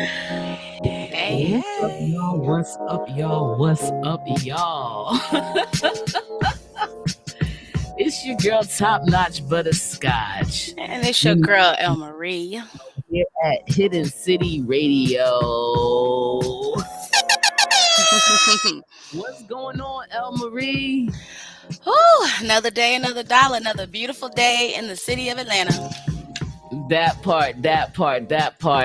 Hey, What's up, hey. y'all? What's up, y'all? What's up, y'all? It's your girl, Topnotch Butterscotch. And it's your You girl, El Marie. here at Hidden City Radio. What's going on, El Marie? Whew, another day, another dollar, another beautiful day in the city of Atlanta. That part.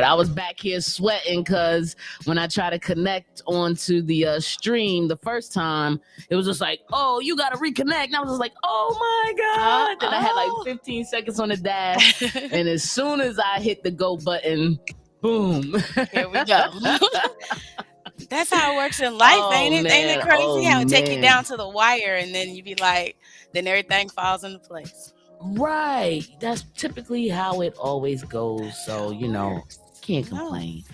I was back here sweating because when I tried to connect onto the stream the first time, it was just like, oh, you got to reconnect. And I was just like, oh my Oh, God. Then I had like oh. 15 seconds on the dash. And as soon as I hit the go button, boom. Here we go. That's how it works in life, Oh ain't it? Ain't it man. crazy Oh how it take you man. down to the wire and then you be like, then everything falls into place. Right. That's typically how it always goes. So, How it works. can't No. complain.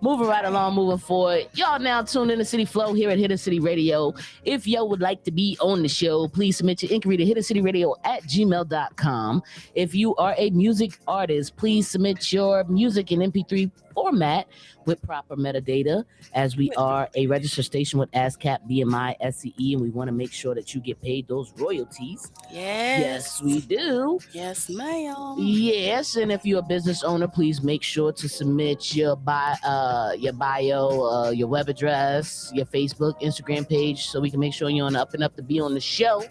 Moving right Right. along, moving forward. Y'all now tuned in to City Flow here at Hidden City Radio. If y'all would like to be on the show, please submit your inquiry to hiddencityradio at gmail.com. If you are a music artist, please submit your music in MP3 format with proper metadata, as we are a registered station with ASCAP, BMI, SCE, and we want to make sure that you get paid those royalties. Yes, we Yes. do. Yes, ma'am. Yes, and if you're a business owner, please make sure to submit your bio, your web address, your Facebook, Instagram page, so we can make sure you're on the up and up to be on the show.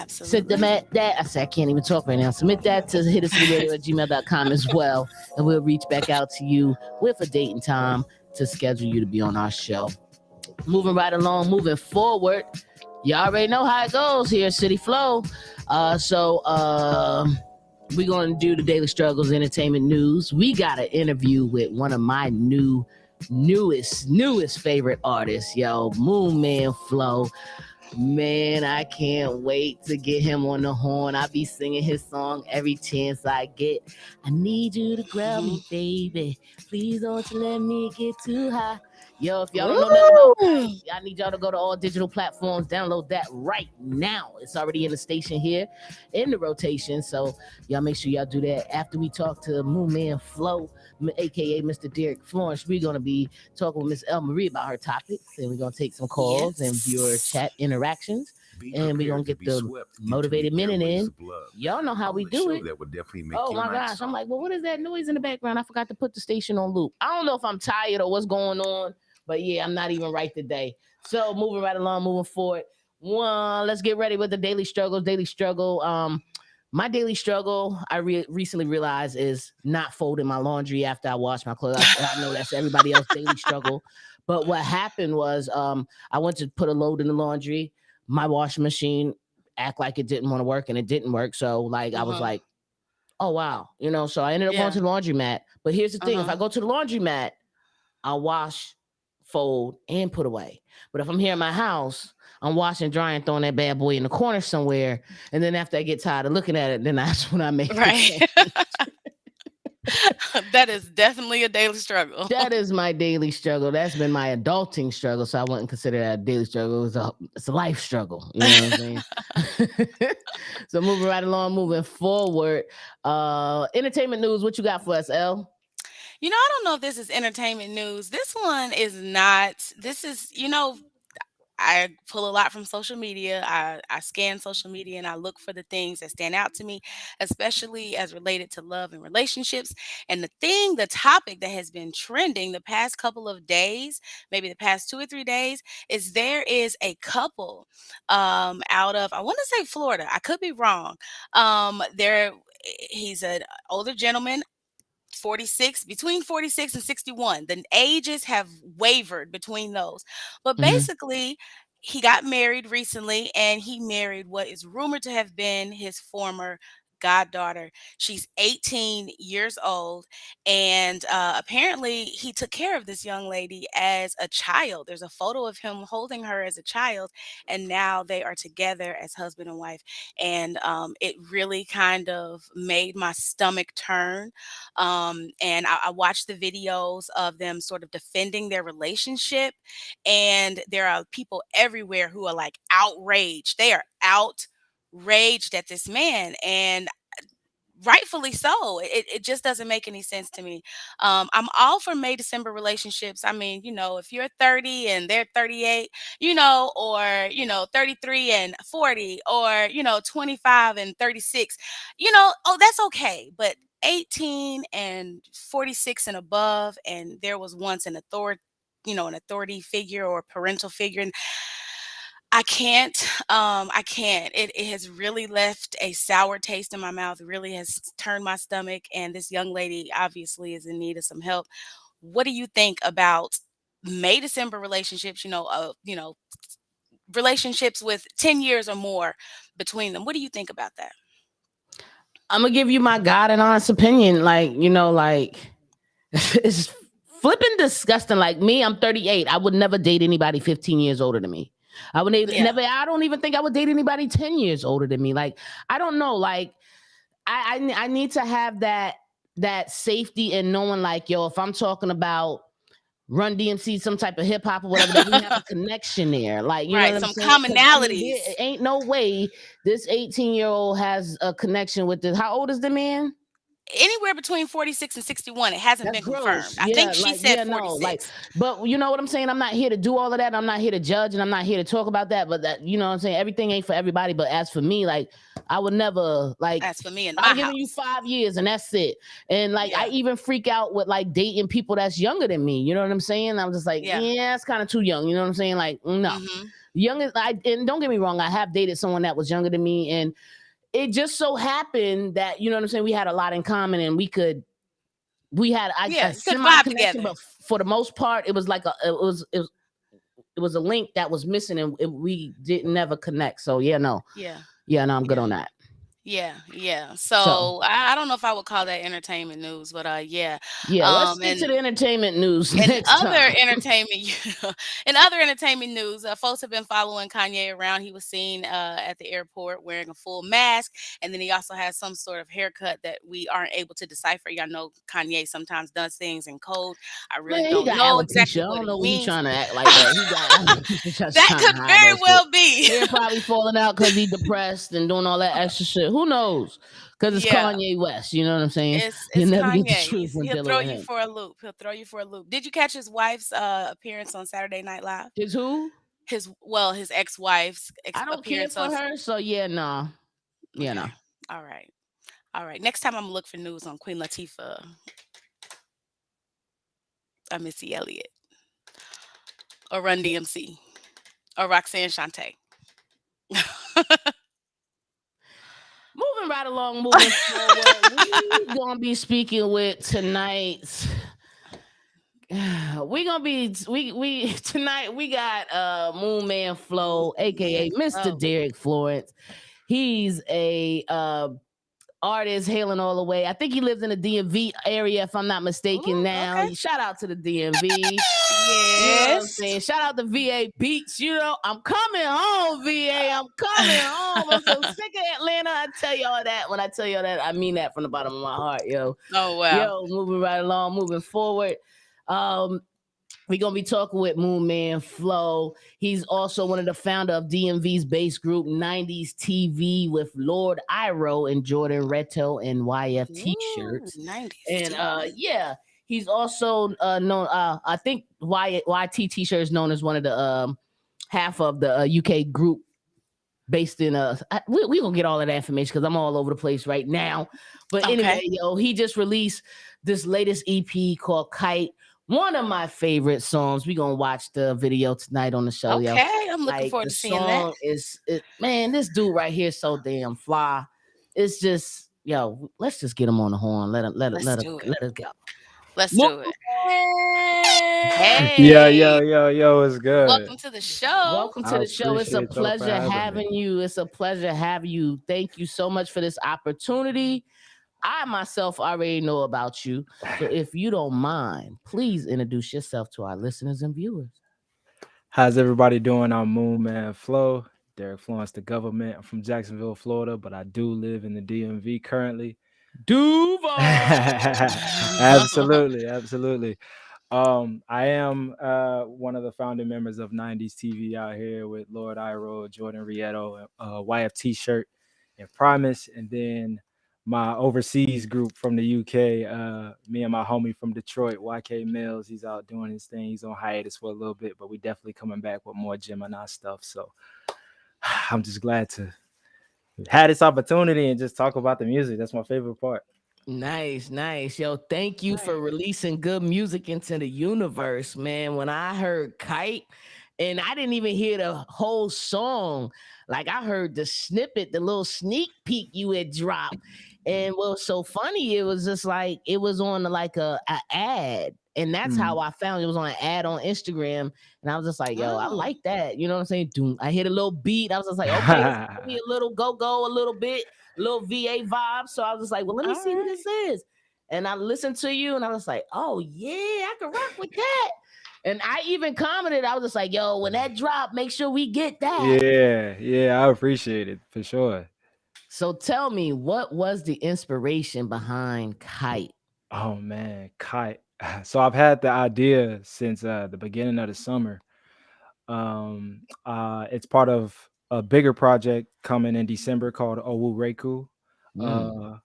Send them Absolutely. at that. I said I can't even talk right now. Submit that to hiddencityradio at gmail.com as well, and we'll reach back out to you with a date and time to schedule you to be on our show. Moving right along, moving forward. You already know how it goes here, City Flow. We're going to do the Daily Struggles Entertainment News. We got an interview with one of my newest favorite artists, yo, MoonManFlo. Man, I can't wait to get him on the horn. I be singing his song every chance I get. I need you to grab me, baby. Please don't you let me get too high. Yo, if y'all don't know nothing about Ooh. Kite, I need y'all to go to all digital platforms, download that right now. It's already in the station here in the rotation. So y'all make sure y'all do that. After we talk to MoonManFlo, aka Mr. Derek Florence, we're gonna be talking with Miss El Marie about her topics, and we're gonna take some calls and viewer Yes. chat interactions, and we're gonna get the motivated minute in. Y'all know how we do it. Oh my gosh, I'm like, well, what is that noise in the background? I forgot to put the station on loop. I don't know if I'm tired or what's going on, but yeah, I'm not even right today. So moving right along, moving forward. Let's get ready with the daily struggles. Daily struggle. My daily struggle, I recently realized, is not folding my laundry after I wash my clothes. I know that's everybody else's daily struggle. But what happened was I went to put a load in the laundry. My washing machine act like it didn't want to work, and it didn't work. So like I was Uh-huh. like, oh wow, so I ended up going Yeah. to the laundromat. But here's the thing: if I Uh-huh. go to the laundromat, I'll wash, fold, and put away. But if I'm here in my house, I'm washing, drying, throwing that bad boy in the corner somewhere. And then after I get tired of looking at it, then that's when I make the Right. change. That is definitely a daily struggle. That is my daily struggle. That's been my adulting struggle. So I wouldn't consider that a daily struggle. It's a life struggle. You know what I'm saying? So moving right along, moving forward. Entertainment news. What you got for us, El? I don't know if this is entertainment news. This one is not. This is, I pull a lot from social media. I scan social media and I look for the things that stand out to me, especially as related to love and relationships. And the topic that has been trending the past couple of days, maybe the past 2 or 3 days, is there is a couple out of, I want to say Florida. I could be wrong. There, he's an older gentleman. 46, between 46 and 61. The ages have wavered between those. But Mm-hmm. basically, he got married recently and he married what is rumored to have been his former goddaughter. She's 18 years old. And apparently, he took care of this young lady as a child. There's a photo of him holding her as a child. And now they are together as husband and wife. And it really kind of made my stomach turn, and I watched the videos of them sort of defending their relationship. And there are people everywhere who are like outraged. They are outraged at this man. And rightfully so. It just doesn't make any sense to me. I'm all for May December relationships. I mean, if you're 30 and they're 38, or 33 and 40, or 25 and 36, oh, that's okay. But 18 and 46 and above, and there was once an authority figure or parental figure, and I can't. It has really left a sour taste in my mouth. It really has turned my stomach. And this young lady obviously is in need of some help. What do you think about May December relationships? Relationships with 10 years or more between them. What do you think about that? I'm gonna give you my God and honest opinion. Like, it's flipping disgusting. Like me, I'm 38. I would never date anybody 15 years older than me. I would Yeah. never. I don't even think I would date anybody 10 years older than me. Like, I don't know. Like, I need to have that safety in knowing, like, yo, if I'm talking about Run DMC, some type of hip hop or whatever, that we have a connection there. Like, you know Right. what I'm Some saying? Because I mean, there commonalities. ain't no way this 18-year-old has a connection with this. How old is the man? Anywhere between 46 and 61. It hasn't That's been confirmed. gross. I Yeah, think she like, said yeah, no, like, 46. but you know what I'm saying? I'm not here to do all of that. I'm not here to judge and I'm not here to talk about that. But that, you know what I'm saying? Everything ain't for everybody. But as for me, like, I would never, like, As for me in I'm my giving you house. 5 years and that's it. And like, I Yeah. even freak out with like dating people that's younger than me. You know what I'm saying? I'm just like, Yeah. yeah, it's kind of too young. You know what I'm saying? Like, no. Mhm. Youngest, and don't get me wrong, I have dated someone that was younger than me, and it just so happened that, you know what I'm saying, we had a lot in common, and we had Yeah, a you could semi vibe connection, together. but for the most part, it was like it was a link that was missing, and we didn't never connect. So yeah, no, Yeah. yeah, no, I'm good Yeah. on that. Yeah, yeah. So So I don't know if I would call that entertainment news, but yeah. yeah, let's stick And to the entertainment news in next other time. entertainment, in other entertainment news, folks have been following Kanye around. He was seen at the airport wearing a full mask, and then he also has some sort of haircut that we aren't able to decipher. Y'all know Kanye sometimes does things in code. I really Man, he don't got know alopecia. exactly I what don't it know what he means. trying to act like that. He got alopecia, just That trying to could hide very that shit. well be. Hair probably falling out because he depressed and doing all that extra shit. Who knows? Because it's Yeah. Kanye West. You know what I'm saying? It's You'll never get the Kanye. truth when He'll dealing throw with you him. for a loop. He'll throw you for a loop. Did you catch his wife's appearance on Saturday Night Live? His who? His ex-wife's I don't care appearance on. for her. So yeah, no. Yeah, no. Okay. All right. All right. Next time I'm gonna look for news on Queen Latifah or Missy Elliott or Run DMC or Roxanne Shante. Moving right along, moving forward, we gonna be speaking with tonight's. We gonna be we tonight. We got MoonManFlo, Man, aka Mr. oh. Derek Florence. He's a artist hailing all the way. I think he lives in the DMV area, if I'm not mistaken. Ooh, Now, okay. shout out to the DMV. You know what I'm Yes. saying? Shout out to VA Beats. You know, I'm coming home, VA. I'm coming home. I'm so sick of Atlanta. I tell y'all that. When I tell y'all that, I mean that from the bottom of my heart, yo. Oh wow. Yo, moving right along, moving forward. Um, we're gonna be talking with MoonManFlo. He's also one of the founder of DMV's bass group 90s TV with Lord Iro and Jordan Reto and YF Ooh, t-shirts. 90s And TV. yeah, he's also known I think YT t-shirt is known as one of the half of the UK group based in we gonna get all of that information because I'm all over the place right now. But anyway, Okay. yo, he just released this latest EP called Kite. One of my favorite songs. We gonna watch the video tonight on the show, yo. Okay. I'm looking Like forward the to seeing that. song man, this dude right here is so damn fly. It's just, yo, let's just get him on the horn. Let's do it. Let us go. Let's Moon do it. Yo, Hey, yo, yo, yo, it's good. welcome to the show. Welcome I to the show. It's a appreciate y'all for pleasure having me. having you. It's a pleasure having you. Thank you so much for this opportunity. I myself already know about you. So if you don't mind, please introduce yourself to our listeners and viewers. How's everybody doing? I'm Moon Man Flo, Derek Florence, the government. I'm from Jacksonville, Florida, but I do live in the DMV currently. Duval. Absolutely, absolutely. I am one of the founding members of 90s TV out here with Lord Iro, Jordan Rieto, YFT shirt, and Promise. And then my overseas group from the UK. Me and my homie from Detroit, YK Mills, he's out doing his thing. He's on hiatus for a little bit, but we definitely coming back with more Gemini stuff. So I'm just glad to have this opportunity and just talk about the music. That's my favorite part. Nice, nice. Yo, thank you for releasing good music into the universe, man. When I heard Kite, and I didn't even hear the whole song, like I heard the snippet, the little sneak peek you had dropped. And what was so funny, it was just like it was on like a ad. And that's how Mm. I found it was on an ad on Instagram. And I was just like, yo, I Oh. like that. You know what I'm saying? Doom. I hit a little beat. I was just like, okay, this give me a little go, a little bit little VA vibe. So I was just like, well, let me All see what right. this is. And I listened to you and I was like, oh yeah, I can rock with that. And I even commented, I was just like, yo, when that drop, make sure we get that. Yeah, yeah, I appreciate it for sure. So tell me, what was the inspiration behind Kite? Oh man, Kite. So I've had the idea since the beginning of the summer. It's part of a bigger project coming in December called Owu Reku. Mm,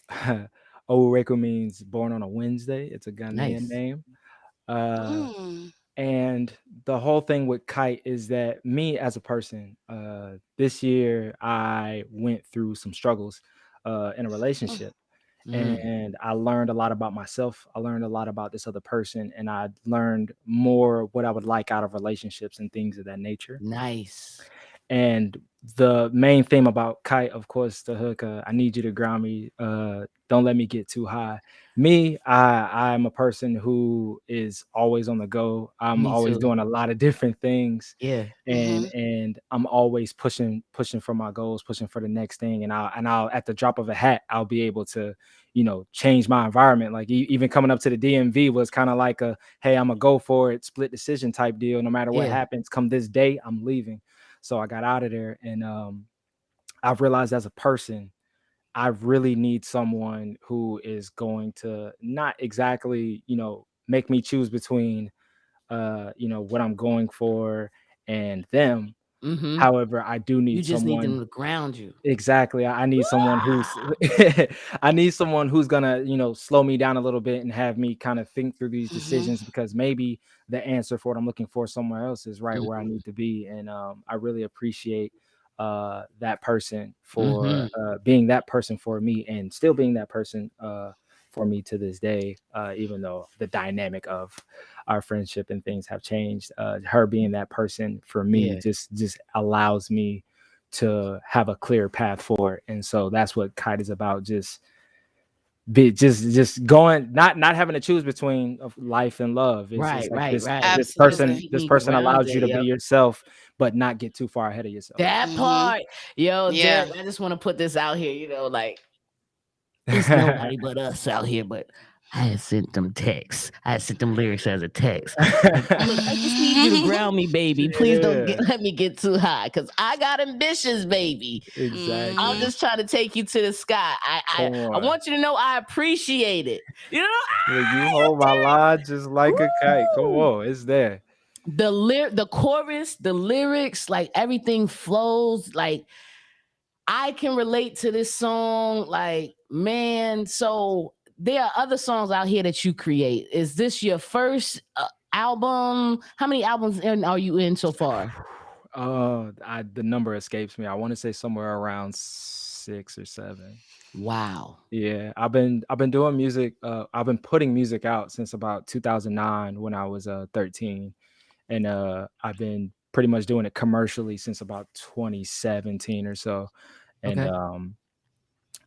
Uh, Owu Reku means born on a Wednesday. It's a Ghanaian nice. name. Uh, Mm. and the whole thing with Kite is that me as a person, this year I went through some struggles in a Mm. relationship, Mm, and I learned a lot about myself. I learned a lot about this other person, and I learned more what I would like out of relationships and things of that nature. nice. And the main theme about Kite, of course, the hook, I need you to ground me, don't let me get too high. Me, I'm a person who is always on the go. I'm Me always too. doing a lot of different things, Yeah. Mhm. and I'm always pushing for my goals, pushing for the next thing. And I'll at the drop of a hat, I'll be able to, change my environment. Like even coming up to the DMV was kind of like a, hey, I'm gonna go for it, split decision type deal. No matter what Yeah. happens, come this day, I'm leaving. So I got out of there, and I've realized as a person, I really need someone who is going to not exactly, make me choose between, what I'm going for and them. Mm-hmm. However, I do You need just need them someone. to ground you. Exactly. I need someone who's Ah! I need someone who's gonna, slow me down a little bit and have me kind of think through these Mhm. decisions, because maybe the answer for what I'm looking for somewhere else is right where I Mhm. need to be. And I really appreciate that person for Mhm. being that person for me, and still being that person for me to this day, even though the dynamic of our friendship and things have changed. Her being that person for me Yeah. just allows me to have a clear path forward. And so that's what Kite is about. Just going, not having to choose between of life and love. It's Right, like right, this right. this Just person Absolutely. keep this me person allows grounded. you to be Yep. yourself, but not get too far ahead of yourself. That Mhm. part. Yo, Yeah. Derek, I just want to put this out here, like it's nobody but us out here, but I had sent them texts. I had sent them lyrics as a text. Like, look, I just need you to ground me, baby. Please don't Yeah, let me get too high, because I got ambitions, baby. I'm exactly. Mhm. just trying to take you to the sky. Come I on. want you to know I appreciate it. You know, Look, you yo, hold my line just like a kite. Come Derek. Woo! on, it's there. The chorus, the lyrics, like everything flows. Like I can relate to this song. Like, man, so there are other songs out here that you create. Is this your first album? How many albums are you in so far? The number escapes me. I want to say somewhere around 6 or 7. Wow. Yeah, I've been doing music. I've been putting music out since about 2009 when I was 13, and I've been pretty much doing it commercially since about 2017 or so. And Okay.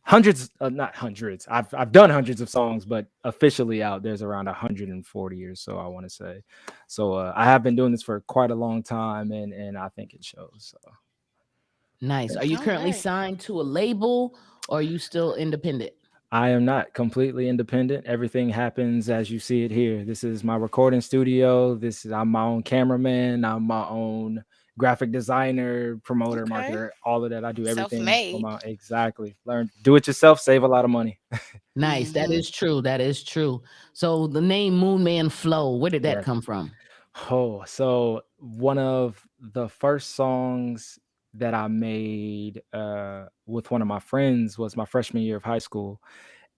hundreds, not hundreds. I've done hundreds of songs, but officially out there's around 140 or so, I want to say. So I have been doing this for quite a long time, and I think it shows. So Nice. Are you All currently right. signed to a label or are you still independent? I am not completely independent. Everything happens as you see it here. This is my recording studio. I'm my own cameraman. I'm my own graphic designer, promoter, Okay. marketer, all of that. I do everything on Self-made. my exactly. Learn, do it yourself, save a lot of money. Nice. That Mhm. is true. That is true. So the name MoonManFlo, where did that Yes. come from? Oh, so one of the first songs. that I made with one of my friends was my freshman year of high school,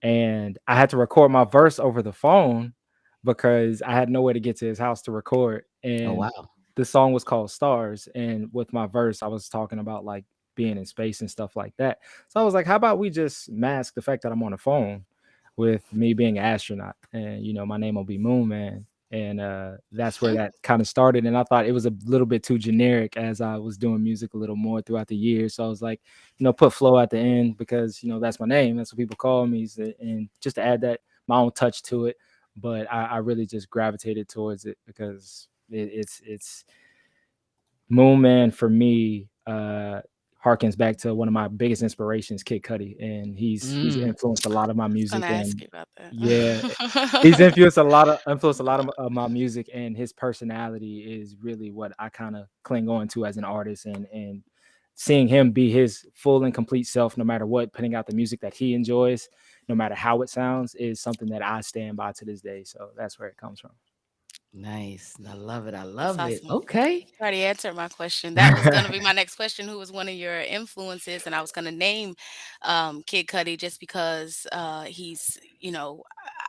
and I had to record my verse over the phone because I had no way to get to his house to record. Oh And wow. the song was called Stars. And with my verse, I was talking about like being in space and stuff like that. So I was like, how about we just mask the fact that I'm on the phone with me being an astronaut? And, my name will be Moon Man. And that's where that kind of started. And I thought it was a little bit too generic as I was doing music a little more throughout the year. So I was like, put Flow at the end because that's my name. That's what people call me, and just to add that my own touch to it. But I really just gravitated towards it because it's Moon Man for me. Harkens back to one of my biggest inspirations, Kid Cudi, and he's Mm. influenced a lot of my I was gonna music. ask And you about that. yeah, he's influenced a lot of my music, and his personality is really what I kind of cling on to as an artist. And seeing him be his full and complete self, no matter what, putting out the music that he enjoys, no matter how it sounds, is something that I stand by to this day. So that's where it comes from. Nice. I love it. I That's love it. awesome. Okay. You already answered my question. That was gonna be my next question. Who was one of your influences? And I was gonna name Kid Cudi just because he's,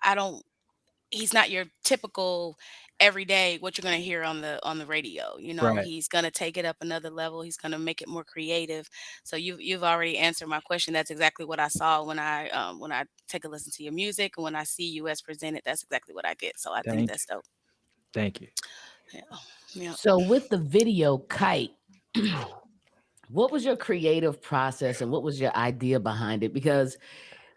I don't he's not your typical everyday what you're going to hear on the radio. Right. He's going to take it up another level. He's going to make it more creative. So you've already answered my question. That's exactly what I saw when I take a listen to your music, and when I see you as presented, that's exactly what I get. So I think Thank you. that's dope. Thank you. Yeah. Yeah. So with the video Kite, what was your creative process and what was your idea behind it? Because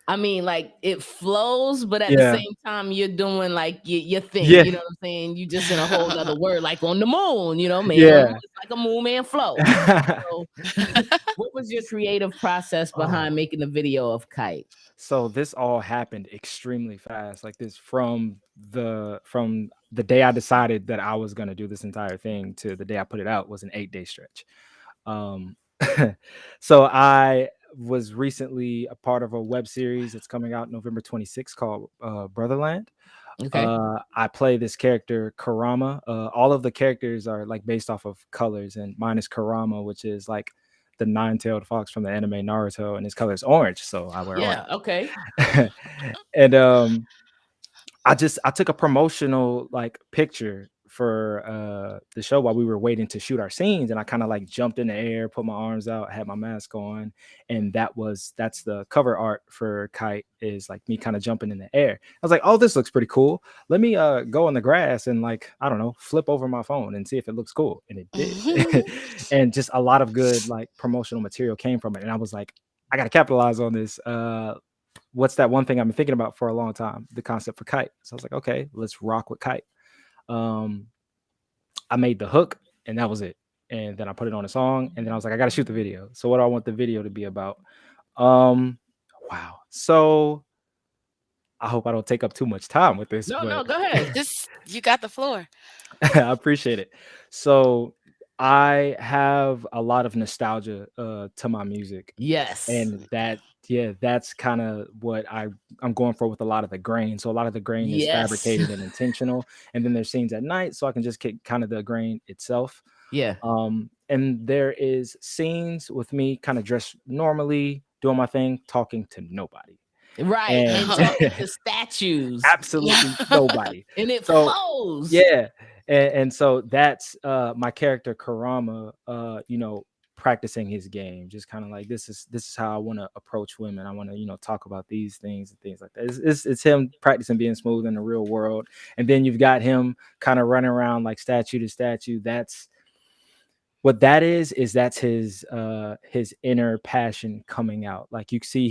I mean, like it flows, but at the Yeah. same time, you're doing like your thing. Yeah. You know what I'm saying? You just in a whole nother word, like on the moon. Man on the moon. Yeah. It's like a moon man flow. So, what was your creative process behind Oh. making the video of Kite? So this all happened extremely fast. Like this from the day I decided that I was gonna do this entire thing to the day I put it out was an 8-day stretch. Um, so I was recently a part of a web series that's coming out November 26th called Brotherland. Okay. I play this character Karama. All of the characters are like based off of colors, and mine is Karama, which is like the nine-tailed fox from the anime Naruto, and his color is orange, so I wear Yeah. orange. Okay. And I took a promotional like picture for the show while we were waiting to shoot our scenes, and I kind of like jumped in the air, put my arms out, had my mask on, and that's the cover art for Kite, is like me kind of jumping in the air. I was like, oh, this looks pretty cool. Let me go in the grass and like, I don't know, flip over my phone and see if it looks cool. And it did. And just a lot of good like promotional material came from it. And I was like, I gotta capitalize on this. What's that one thing I've been thinking about for a long time? The concept for Kite. So I was like, okay, let's rock with Kite. Um, I made the hook, and that was it. And then I put it on a song, and then I was like, I got to shoot the video. So what do I want the video to be about? Um, wow. So I hope I don't take up too much time with this, No, but no, go ahead. Just you got the floor. I appreciate it. So I have a lot of nostalgia to my music, Yes. and that's kind of what I'm going for with a lot of the grain. So a lot of the grain is Yes. fabricated and intentional, and then there's scenes at night, so I can just get kind of the grain itself. Yeah. And there is scenes with me kind of dressed normally, doing my thing, talking to nobody, Right. and And talking to statues. absolutely nobody. And it So flows. yeah, and so that's my character Karama, practicing his game, just kind of like this is how I want to approach women. I want to talk about these things and things like that. It's him practicing being smooth in the real world, and then you've got him kind of running around like statue to statue. That's what that is that's his inner passion coming out. Like you see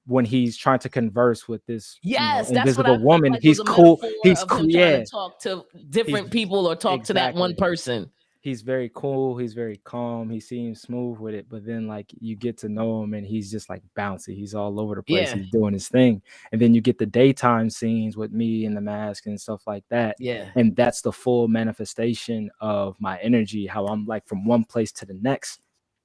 when he's trying to converse with this Yes, that's what I invisible felt woman. like was He's a cool. metaphor He's of cool. him trying to Yeah, talk to he's different people or talk to that one exactly. person. He's very cool. He's very calm. He seems smooth with it, but then like you get to know him, and he's just like bouncy. He's all over the place. Yeah, He's doing his thing, and then you get the daytime scenes with me and the mask and stuff like that. yeah, And that's the full manifestation of my energy. How I'm like from one place to the next.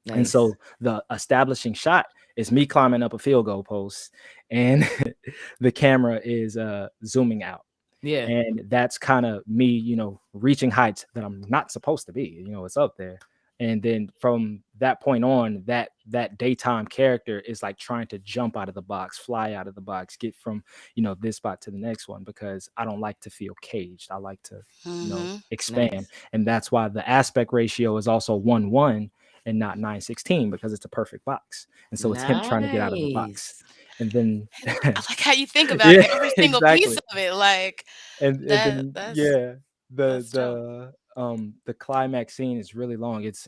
And nice. so the establishing shot is me climbing up a field goal post, and the camera is zooming out. Yeah, And that's kind of me, reaching heights that I'm not supposed to be. It's up there. And then from that point on, that daytime character is like trying to jump out of the box, fly out of the box, get from, this spot to the next one, because I don't like to feel caged. I like to, Mhm. expand. Nice. And that's why the aspect ratio is also 1:1 and not 9:16, because it's a perfect box. And so it's him trying to get out of the box. Nice. And then I like how you think about yeah, every single piece exactly. of it, like, And then that's yeah, the that's dope. the climax scene is really long. It's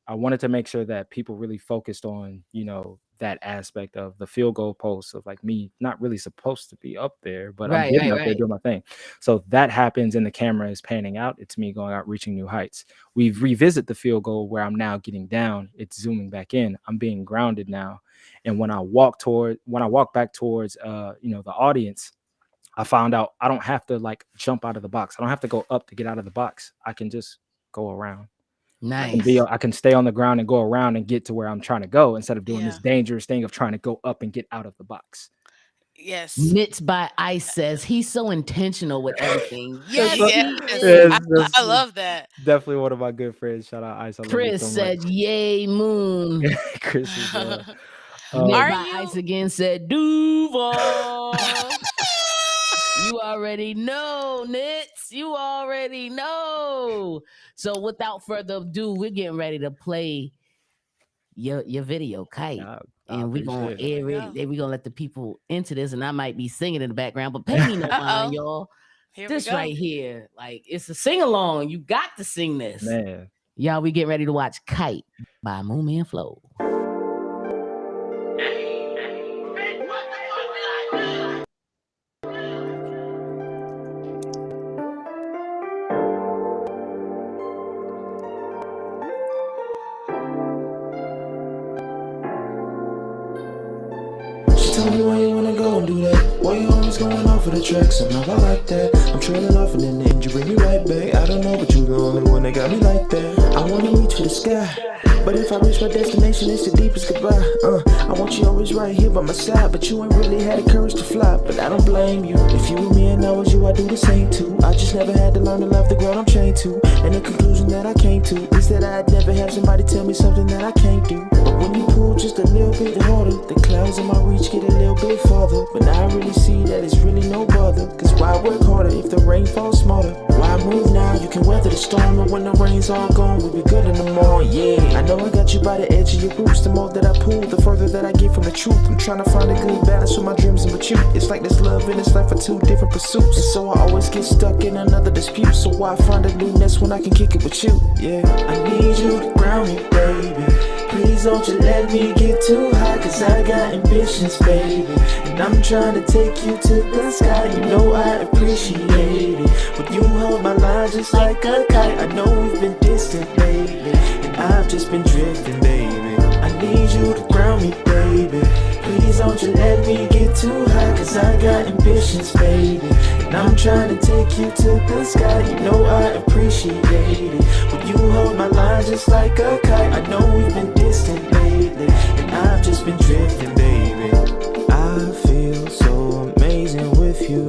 I wanted to make sure that people really focused on, that aspect of the field goal post, of like me not really supposed to be up there, but I'm Right, getting right, up there right. doing my thing. So that happens and the camera is panning out. It's me going out, reaching new heights. We revisit the field goal where I'm now getting down. It's zooming back in. I'm being grounded now. And when I walk back towards the audience, I found out I don't have to like jump out of the box. I don't have to go up to get out of the box. I can just go around. Nice. I can stay on the ground and go around and get to where I'm trying to go, instead of doing this Yeah. dangerous thing of trying to go up and get out of the box. Yes. Knits by Ice says he's so intentional with everything. That's Yes, so, he Yes. yeah, is. I that's love that. definitely one of my good friends. Shout out Ice. I love you Chris so much. said, "Yay, Moon." Chris as well. Knit Are Um, by Ice you again said, "Duval." You already know, Knits. You already know. So without further ado, we're getting ready to play your video, Kite. I And we're gonna appreciate it. Here we air go. it. Then we're gonna let the people into this, and I might be singing in the background, but pay me no mind, Uh-oh. y'all. Here we This go. right here, like it's a sing along. You got to sing this. Man. Y'all, we getting ready to watch Kite by MoonManFlo. She told me why you wanna go and do that. Why you always going off of the track? Somehow I like that. I'm trailing off and in the end you bring me right back. I don't know, but you the only one that got me like that. I wanna reach for the sky, but if I reach my destination, it's the deepest goodbye. I want you always right here by my side, but you ain't really had the courage to fly. But I don't blame you. If you were me and I was you, I'd do the same too. I just never had to learn to love the ground I'm chained to. And the conclusion that I came to is that I'd never have somebody tell me something that I can't do. But when you pull just a little bit harder, the clouds in my reach get a little bit farther. But now I really see that it's really no bother. Cause why work harder if the rain falls smarter? Why move now? You can weather the storm, and when the rain's all gone, we'll be good in the morning. Yeah, I know I got you by the edge of your roots. The more that I pull, the further that I get from the truth. I'm trying to find a good balance with my dreams and with you. It's like this love and this life are two different pursuits. And so I always get stuck in another dispute. So why find a new nest when I can kick it with you? Yeah, I need you to ground me, baby. Please don't you let me get too high, cause I got ambitions, baby. And I'm trying to take you to the sky. You know I appreciate it. But you hold my line just like a kite. I know we've been distant lately, and I've just been drifting, baby. I need you to ground me, baby. Please don't you let me get too high, cause I got ambitions, baby. And I'm trying to take you to the sky. You know I appreciate it. But you hold my line just like a kite. I know we've been distant lately, and I've just been drifting, baby. I feel so amazing with you.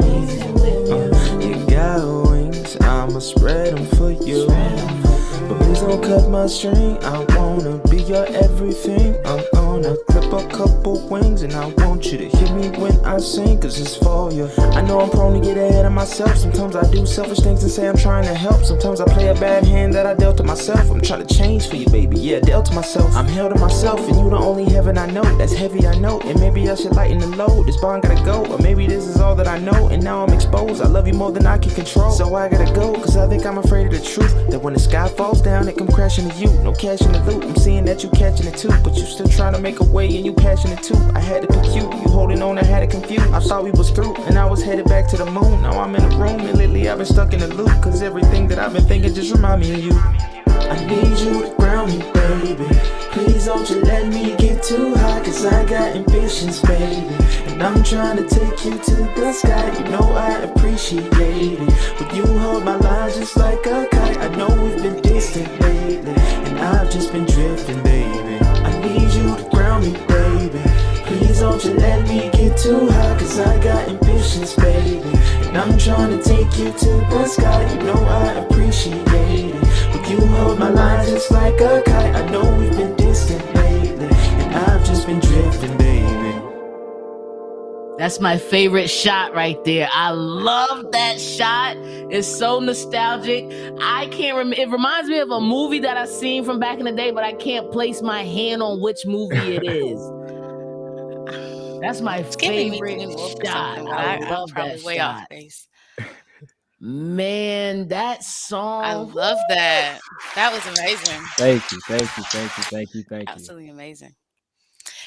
You got wings, I'ma spread them for you. But please don't cut my string. I wanna be your everything. I'm gonna clip a couple wings, and I want you to hear me when I sing, cause it's for you. I know I'm prone to get ahead of myself. Sometimes I do selfish things and say I'm trying to help. Sometimes I play a bad hand that I dealt to myself. I'm trying to change for you, baby, yeah, dealt to myself. I'm held to myself, and you the only heaven I know. That's heavy, I know, and maybe I should lighten the load. This bond gotta go, or maybe this is all that I know, and now I'm exposed. I love you more than I can control, so I gotta go, cause I think I'm afraid of the truth. That when the sky falls down, it come crashing to you. No cash in the loot, I'm seeing that you catching it too. But you still trying to make a way, and you passionate too. I had to pick you holding on, I had it confused. I thought we was through, and I was headed back to the moon. Now I'm in a room, and lately I've been stuck in a loop, cause everything that I've been thinking just remind me of you. I need you to ground me, baby. Please don't you let me get too high, cause I got ambitions, baby. And I'm trying to take you to the sky. You know I appreciate it. But you hold my line just like a kite. I know we've been distant lately, and I've just been drifting, baby. I need you to ground me, baby. Please don't you let me get too high, cause I got ambitions, baby. And I'm trying to take you to the sky. You know I appreciate it. But you hold my line just like a kite. I know we've been distant lately, and I've just been drifting, baby. That's my favorite shot right there. I love that shot. It's so nostalgic. I can't remember. It reminds me of a movie that I seen from back in the day, but I can't place my hand on which movie it is. That's my It's giving me favorite Teen Wolf or shot. something, but I I'm love that probably way off shot. base. Man, that I song. love that. That was amazing. Thank you, thank you, thank you, thank you, thank you. Absolutely amazing.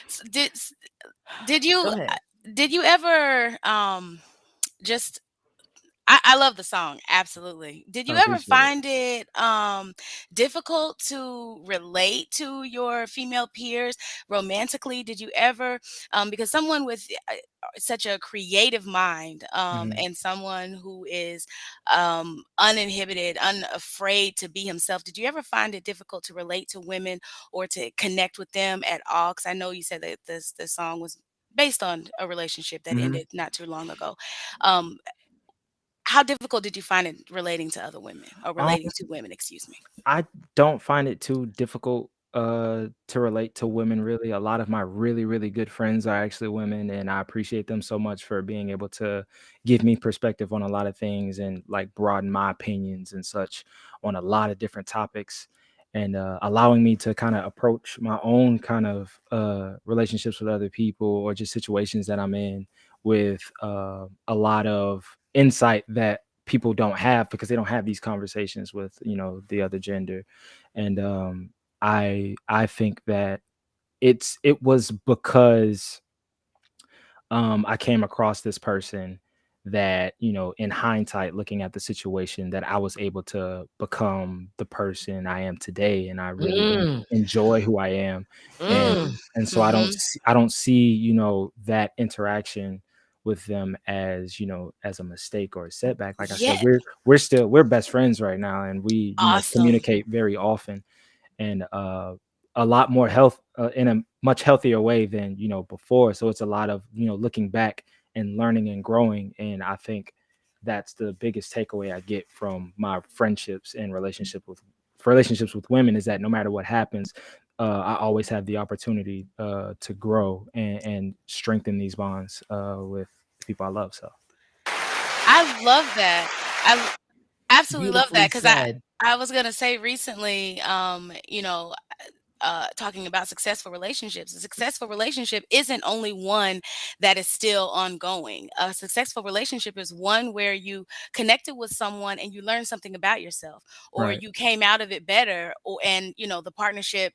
S- did you Go ahead. did you ever just I love the song, absolutely. Did you I ever appreciate it. find it difficult to relate to your female peers romantically? Did you ever, because someone with such a creative mind Mhm. and someone who is uninhibited, unafraid to be himself, did you ever find it difficult to relate to women or to connect with them at all? Because I know you said that this song was based on a relationship that Mhm. ended not too long ago. Um, how difficult did you find it relating to other women or Um, relating to women, excuse me? I don't find it too difficult to relate to women really. A lot of my really, really good friends are actually women, and I appreciate them so much for being able to give me perspective on a lot of things and like broaden my opinions and such on a lot of different topics, and allowing me to kind of approach my own kind of relationships with other people or just situations that I'm in with a lot of insight that people don't have because they don't have these conversations with the other gender. And I think that it was because I came across this person that, in hindsight, looking at the situation, that I was able to become the person I am today, and I really Mm, enjoy who I am, and mm. so Mhm. I don't see that interaction with them as as a mistake or a setback. Like I said, Yeah, we're best friends right now, and we awesome. communicate very often, and a lot more health in a much healthier way than before. So it's a lot of looking back and learning and growing, and I think that's the biggest takeaway I get from my friendships and relationships with women, is that no matter what happens, I always have the opportunity to grow and strengthen these bonds with the people I love. So I love that. I absolutely love Beautifully that because said. I was gonna say recently, talking about successful relationships. A successful relationship isn't only one that is still ongoing. A successful relationship is one where you connected with someone and you learned something about yourself, or right. you came out of it better, or and the partnership,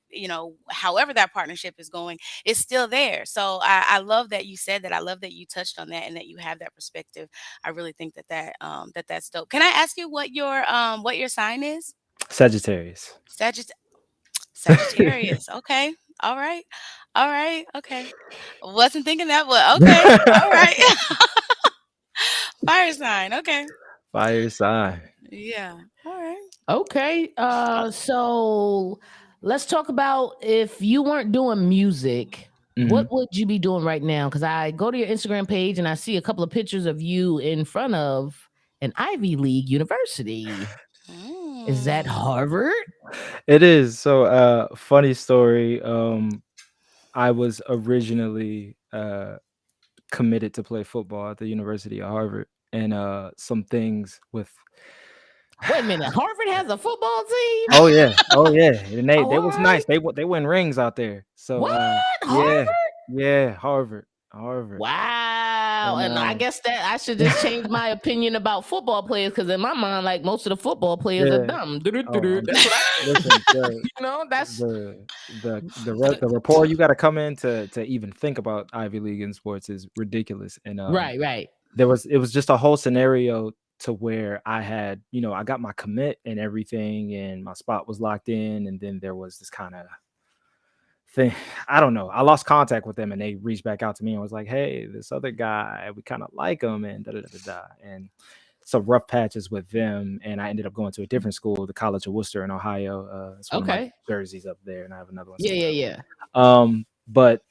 however that partnership is going, is still there. So I love that you said that. I love that you touched on that and that you have that perspective. I really think that's dope. Can I ask you what your sign is? Sagittarius. Sagittarius. Okay. All right. All right. Okay. Wasn't thinking that, but okay. All right. Fire sign. Okay. Fire sign. Yeah. All right. Okay. Uh, So let's talk about, if you weren't doing music, what Mhm. would you be doing right now? Because I go to your Instagram page and I see a couple of pictures of you in front of an Ivy League university. Is that mm. Harvard? It is. So funny story. I was originally committed to play football at the University of Harvard, and some things with Wait a minute. Harvard has a football team? oh yeah, oh yeah, and Oh, they all was right. nice. They win rings out there. So What? yeah, Harvard? yeah, Harvard, Wow. and And I guess that I should just change my opinion about football players, because in my mind, like, most of the football players are yeah. dumb. Oh, That's what I think. listen, the That's But the rapport you got to come in to even think about Ivy League in sports is ridiculous, and right, right. it was just a whole scenario to where I had, I got my commit and everything, and my spot was locked in, and then there was this kind of thing. I don't know. I lost contact with them, and they reached back out to me and was like, "Hey, this other guy, we kind of like him," and da da da da. Da. And some rough patches with them, and I ended up going to a different school, the College of Worcester in Ohio. It's one of my Okay. jerseys up there, and I have another one Yeah, somewhere yeah, else. yeah. But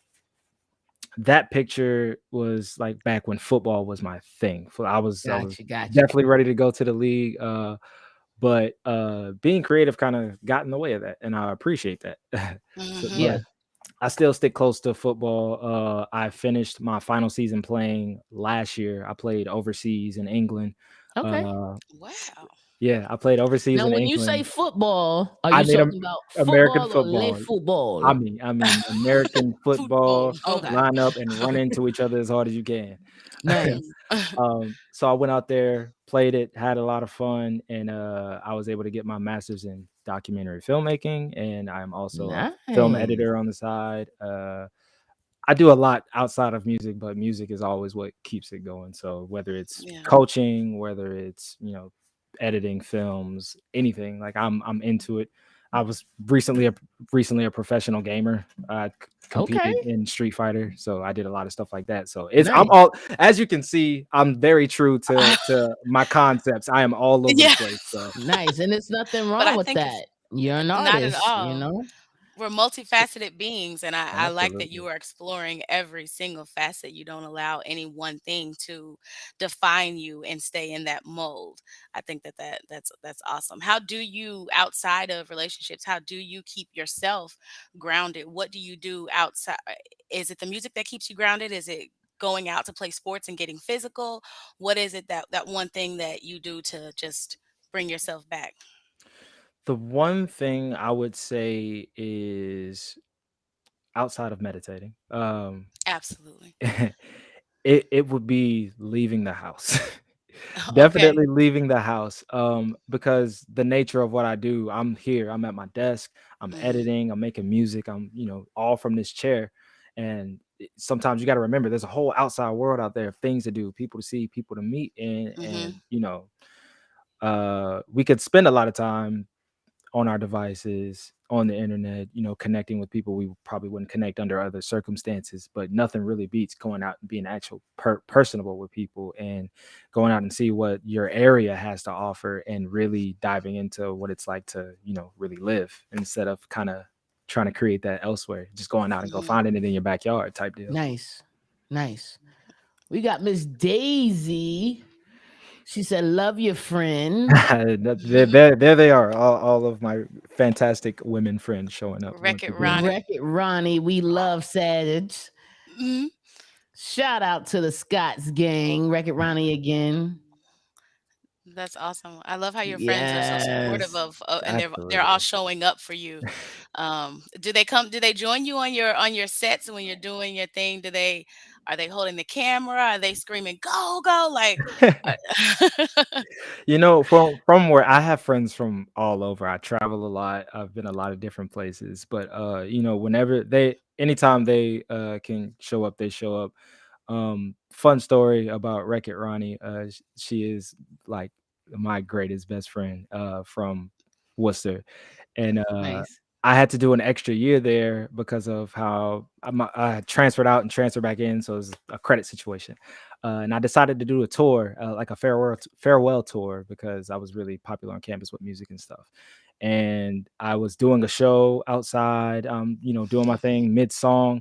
that picture was like back when football was my thing. I was Gotcha, gotcha. definitely ready to go to the league. but being creative kind of got in the way of that, and I appreciate that. So, Mhm. Yeah. but I still stick close to football. I finished my final season playing last year. I played overseas in England. Okay. Uh, Wow. yeah, I played overseas Now, in when you say England. football, are I you mean, talking about American football or le football. football? I mean, American Football. football. Okay. Line up and run into each other as hard as you can. Nice. So I went out there, played it, had a lot of fun, and I was able to get my master's in documentary filmmaking, and I'm also a film Nice. editor on the side. I do a lot outside of music, but music is always what keeps it going. So whether it's Yeah. coaching, whether it's editing films, anything, like I'm into it. I was recently a professional gamer. I Okay. competed in Street Fighter, so I did a lot of stuff like that. So I'm Nice. all, as you can see, I'm very true to my concepts. I am all over the Yeah. place. So Nice. And there's nothing But wrong I with think it's that. You're an not at artist, you all. know? We're multifaceted beings, and I like that you absolutely. are exploring every single facet. You don't allow any one thing to define you and stay in that mold. I think that's awesome. How do you, outside of relationships, how do you keep yourself grounded? What do you do outside? Is it the music that keeps you grounded? Is it going out to play sports and getting physical? What is it, that one thing that you do to just bring yourself back? The one thing I would say is outside of meditating, Absolutely. it would be leaving the house. Okay. Definitely leaving the house, because the nature of what I do, I'm here, I'm at my desk, I'm Mhm. editing, I'm making music, I'm, all from this chair, and sometimes you gotta remember there's a whole outside world out there of things to do, people to see, people to meet, and, Mhm. we could spend a lot of time on our devices, on the internet, connecting with people we probably wouldn't connect under other circumstances. But nothing really beats going out and being actual personable with people and going out and see what your area has to offer and really diving into what it's like to, really live instead of kind of trying to create that elsewhere. Just going out and go Mhm. finding it in your backyard type deal. Nice. Nice. We got Miss Daisy. She said, love your friend. There they are, all of my fantastic women friends showing up once Wreck-It again. Ronnie. Wreck It Ronnie. We love Savage. Mhm. Shout out to the Scots gang. Wreck It Ronnie again. That's awesome. I love how your friends are so supportive Yes. of, and they're all Absolutely. showing up for you. Do they come? Do they join you on your sets when you're doing your thing? Are they holding the camera? Are they screaming "Go go"? Like, uh, From where I have friends from all over. I travel a lot. I've been a lot of different places, but whenever anytime they can show up, they show up. Fun story about Wreck-It Ronnie. She is like my greatest best friend from Worcester, and Nice. I had to do an extra year there because of how I transferred out and transferred back in, so it was a credit situation. And I decided to do a tour, like a farewell tour, because I was really popular on campus with music and stuff. And I was doing a show outside, doing my thing mid song.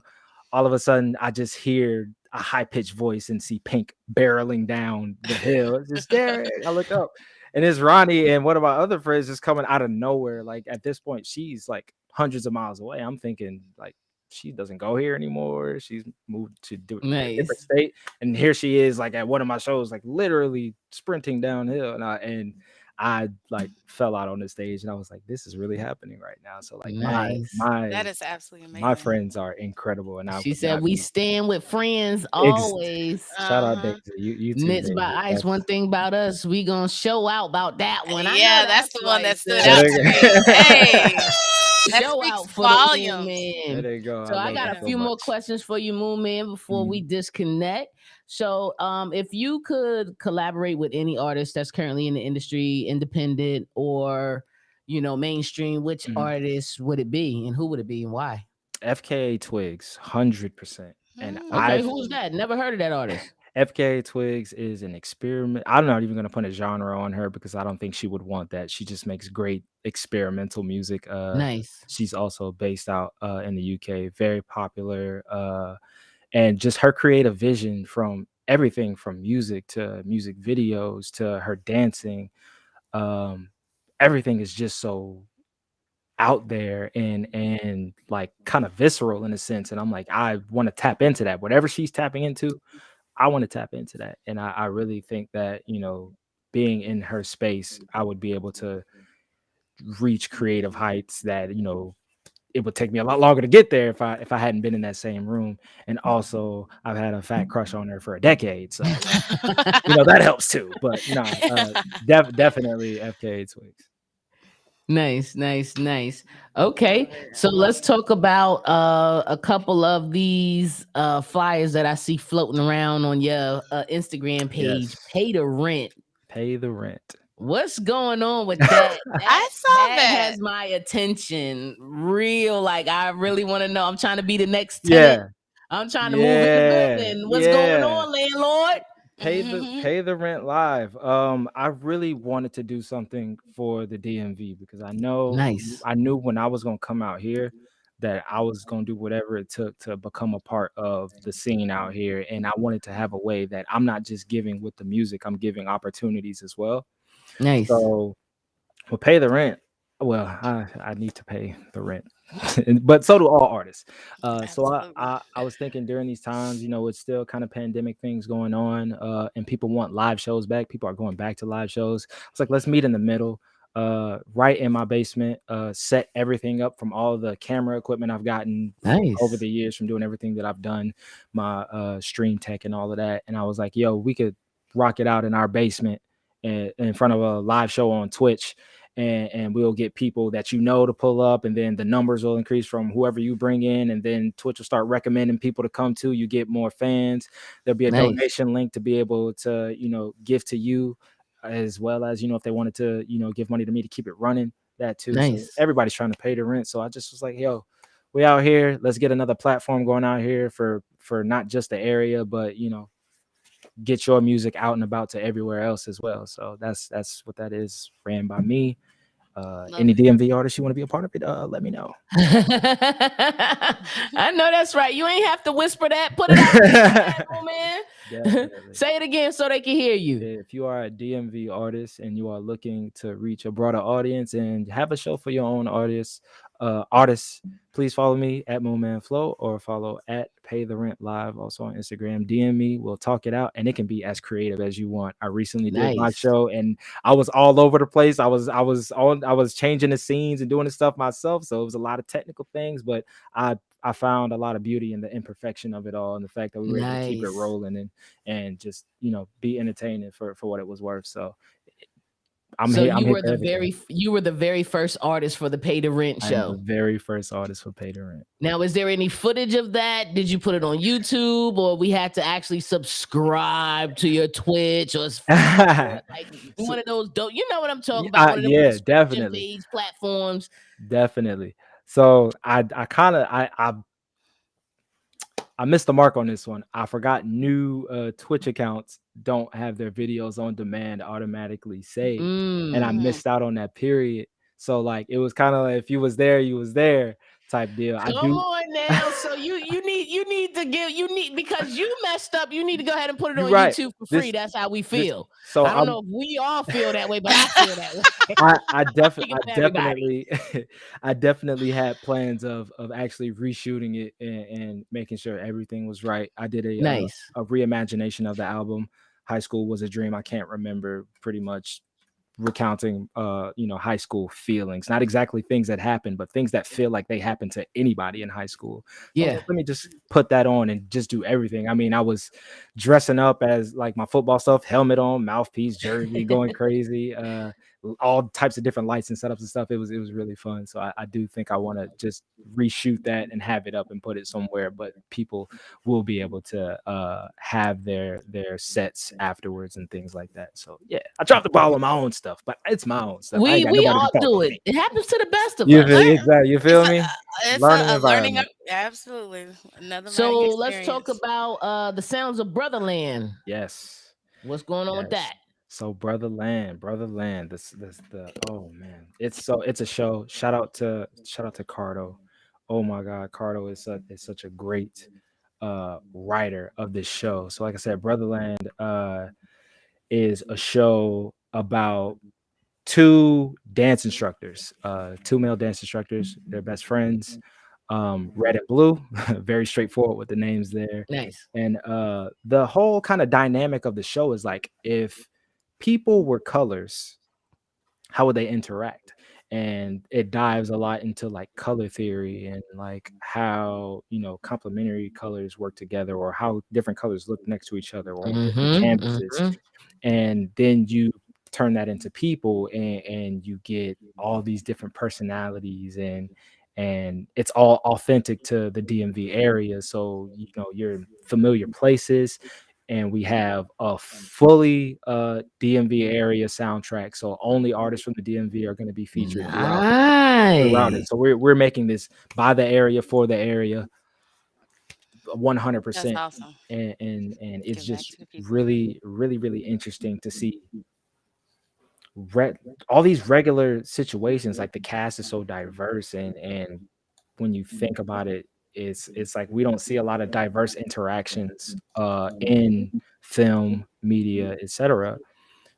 All of a sudden, I just hear a high pitched voice and see Pink barreling down the hill. It's just scary. I look up, and it's Ronnie and one of my other friends just coming out of nowhere. Like at this point, she's like hundreds of miles away. I'm thinking like she doesn't go here anymore. She's moved to do a different Nice. state, and here she is like at one of my shows, like literally sprinting downhill, and I like fell out on the stage, and I was like, this is really happening right now. So like my Nice. that my is absolutely my amazing. friends are incredible, and I She would said, not we be stand with friends ex- always. shout out Uh-huh. Daisy. You too, Mitch by Daisy. Ice. One thing about us, we gonna show out about that one. I know Yeah, that's that's the one right, that stood sis. out to me. Hey, that Show speaks out for the Moon volumes. There Man. they go. I So I love got it a Yeah. so few more much. questions for you, Moon Man, before we Mhm. disconnect. So if you could collaborate with any artist that's currently in the industry, independent or mainstream, which Mhm. artist would it be and who would it be and why? FKA Twigs, 100%. And Okay, I've who's Hmm. that? Never heard of that artist. FKA Twigs is an experiment. I'm not even gonna put a genre on her because I don't think she would want that. She just makes great experimental music. Nice. She's also based out in the UK, very popular. And just her creative vision from everything from music to music videos to her dancing. Um, everything is just so out there and like kind of visceral in a sense. And I'm like, I want to tap into that. Whatever she's tapping into, I want to tap into that. And I really think that, being in her space, I would be able to reach creative heights that, it would take me a lot longer to get there if I hadn't been in that same room. And also I've had a fat crush on her for a decade. So that helps too. But no, definitely FKA Twigs. Nice, nice, nice. Okay, so let's talk about a couple of these flyers that I see floating around on your Instagram page. Yes. Pay to rent. Pay the rent. What's going on with that? That I saw that that. has my attention. Real, like I really want to know. I'm trying to be the next tenant. Yeah. I'm trying to move in the Yeah. building. What's going Yeah. on, landlord? Mhm. Pay the rent live. I really wanted to do something for the DMV because Nice, I knew when I was gonna come out here that I was gonna do whatever it took to become a part of the scene out here. And I wanted to have a way that I'm not just giving with the music, I'm giving opportunities as well. nice, So well, pay the rent. Well, I need to pay the rent, but so do all artists. So Absolutely. I was thinking during these times, it's still kind of pandemic things going on, and people want live shows back. People are going back to live shows. It's like let's meet in the middle, right in my basement. Set everything up from all the camera equipment I've gotten over nice, the years from doing everything that I've done, my stream tech and all of that. And I was like, yo, we could rock it out in our basement in front of a live show on Twitch, and we'll get people that to pull up, and then the numbers will increase from whoever you bring in, and then Twitch will start recommending people to come to. You get more fans. There'll be a nice, donation link to be able to give to you, as well as if they wanted to give money to me to keep it running, that too. So nice. everybody's trying to pay the rent. So I just was like, yo, we out here. Let's get another platform going out here for not just the area, but get your music out and about to everywhere else as well. So that's what that is, ran by me. Love Any it. DMV artists you want to be a part of it, let me know. I know that's right. You ain't have to whisper that. Put it out there, man. Definitely. Say it again so they can hear you. If you are a DMV artist and you are looking to reach a broader audience and have a show for your own artists, please follow me at MoonManFlo or follow at Pay the Rent Live, also on Instagram. DM me, we'll talk it out, and it can be as creative as you want. I recently did my Nice. show, and I was all over the place. I was changing the scenes and doing the stuff myself, so it was a lot of technical things, but I found a lot of beauty in the imperfection of it all, and the fact that we were able to keep it Nice. rolling and just be entertaining for what it was worth. So So I'm you here were for the everything. very first artist for the Pay to Rent I am the show. very first artist for Pay to Rent. Now, is there any footage of that? Did you put it on YouTube, or we had to actually subscribe to your Twitch or like So, one of those? Don't you know what I'm talking about? One of them yeah, subscription definitely, based platforms. definitely. So I kind of I missed the mark on this one. I forgot new Twitch accounts don't have their videos on demand automatically saved, and I Mm. Mhm. missed out on that period. So like it was kind of like if you was there, you was there type deal. I Come do. on now. So you need to give you need because you messed up. You need to go ahead and put it You're on right. YouTube for free. This That's how we this. feel. So I don't know if we all feel that way, but I feel that way. I Speaking for everybody. definitely I definitely had plans of actually reshooting it and making sure everything was right. I did Nice. a reimagination of the album. High School Was a Dream. I can't remember pretty much recounting high school feelings, not exactly things that happen, but things that feel like they happen to anybody in high school. So I was Yeah. like, let me just put that on and just do everything. I mean, I was dressing up as like my football stuff, helmet on, mouthpiece, jersey, going crazy, all types of different lights and setups and stuff. It was really fun. So I do think I want to just reshoot that and have it up and put it somewhere, but people will be able to have their sets afterwards and things like that. So yeah, I dropped the ball on my own stuff, but it's my own stuff. I ain't got We nobody to all talk do for it. me. It happens to the best of You feel, us. Learn. exactly? You It's feel me? Learning a learning. environment. Absolutely, another So learning let's talk experience. about the sounds of Brotherland. Yes, What's going on with yes. that? So Brotherland. This the oh man, it's a show. Shout out to Cardo. Oh my God, Cardo is such a great writer of this show. So like I said, Brotherland is a show about two dance instructors, two male dance instructors. They're best friends. Red and blue, very straightforward with the names there. Nice. And the whole kind of dynamic of the show is like, if people were colors, how would they interact? And it dives a lot into like color theory and like how, complementary colors work together, or how different colors look next to each other or on different Mm-hmm. canvases. Mm-hmm. And then you turn that into people, and you get all these different personalities, and it's all authentic to the DMV area. So, you're in familiar places, and we have a fully DMV area soundtrack. So only artists from the DMV are going to be featured throughout it. Nice. So we're making this by the area for the area, That's 100%. awesome. And it's Give back just to the people. really, really, really interesting to see re- all these regular situations. Like, the cast is so diverse, and when you think about it, it's like we don't see a lot of diverse interactions in film, media, etc.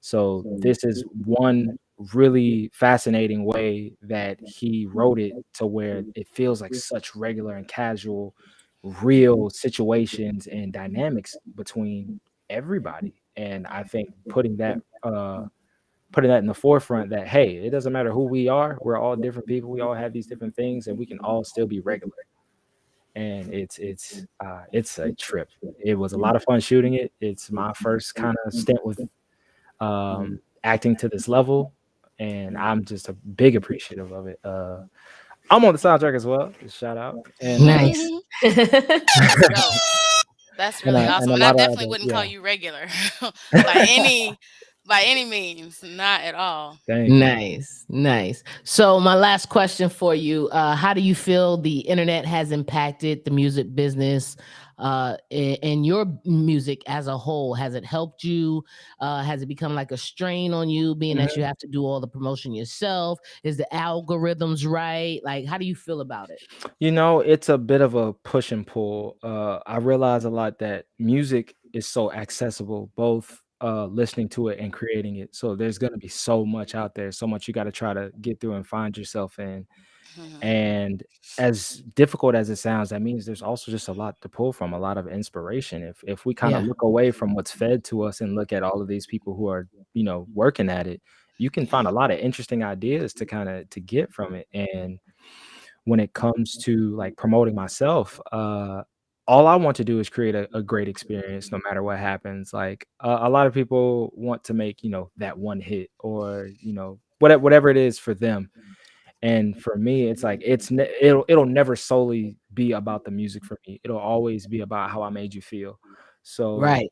So this is one really fascinating way that he wrote it, to where it feels like such regular and casual, real situations and dynamics between everybody. And I think putting that in the forefront, that hey, it doesn't matter who we are, we're all different people, we all have these different things, and we can all still be regular. And it's a trip. It was a lot of fun shooting it. It's my first kind of stint with acting to this level, and I'm just a big appreciative of it. I'm on the soundtrack as well. Just shout out. And Nice. That's dope. That's really and awesome, a and I lot of definitely other, wouldn't call yeah. you regular by any means, not at all. Thank you. Nice, nice. So my last question for you: how do you feel the internet has impacted the music business, and your music as a whole? Has it helped you? Has it become like a strain on you, being that you Mhm. have to do all the promotion yourself? Is the algorithms right? Like, how do you feel about it? It's a bit of a push and pull. I realize a lot that music is so accessible, both listening to it and creating it. So there's going to be so much out there, so much you got to try to get through and find yourself in. Mhm. And as difficult as it sounds, that means there's also just a lot to pull from, a lot of inspiration. If we kind of Yeah. look away from what's fed to us and look at all of these people who are, working at it, you can find a Yeah. lot of interesting ideas to kind of to get from it. And when it comes to like promoting myself, all I want to do is create a great experience no matter what happens. Like, a lot of people want to make, that one hit, or, whatever it is for them. And for me, it's like it'll never solely be about the music for me. It'll always be about how I made you feel. So Right.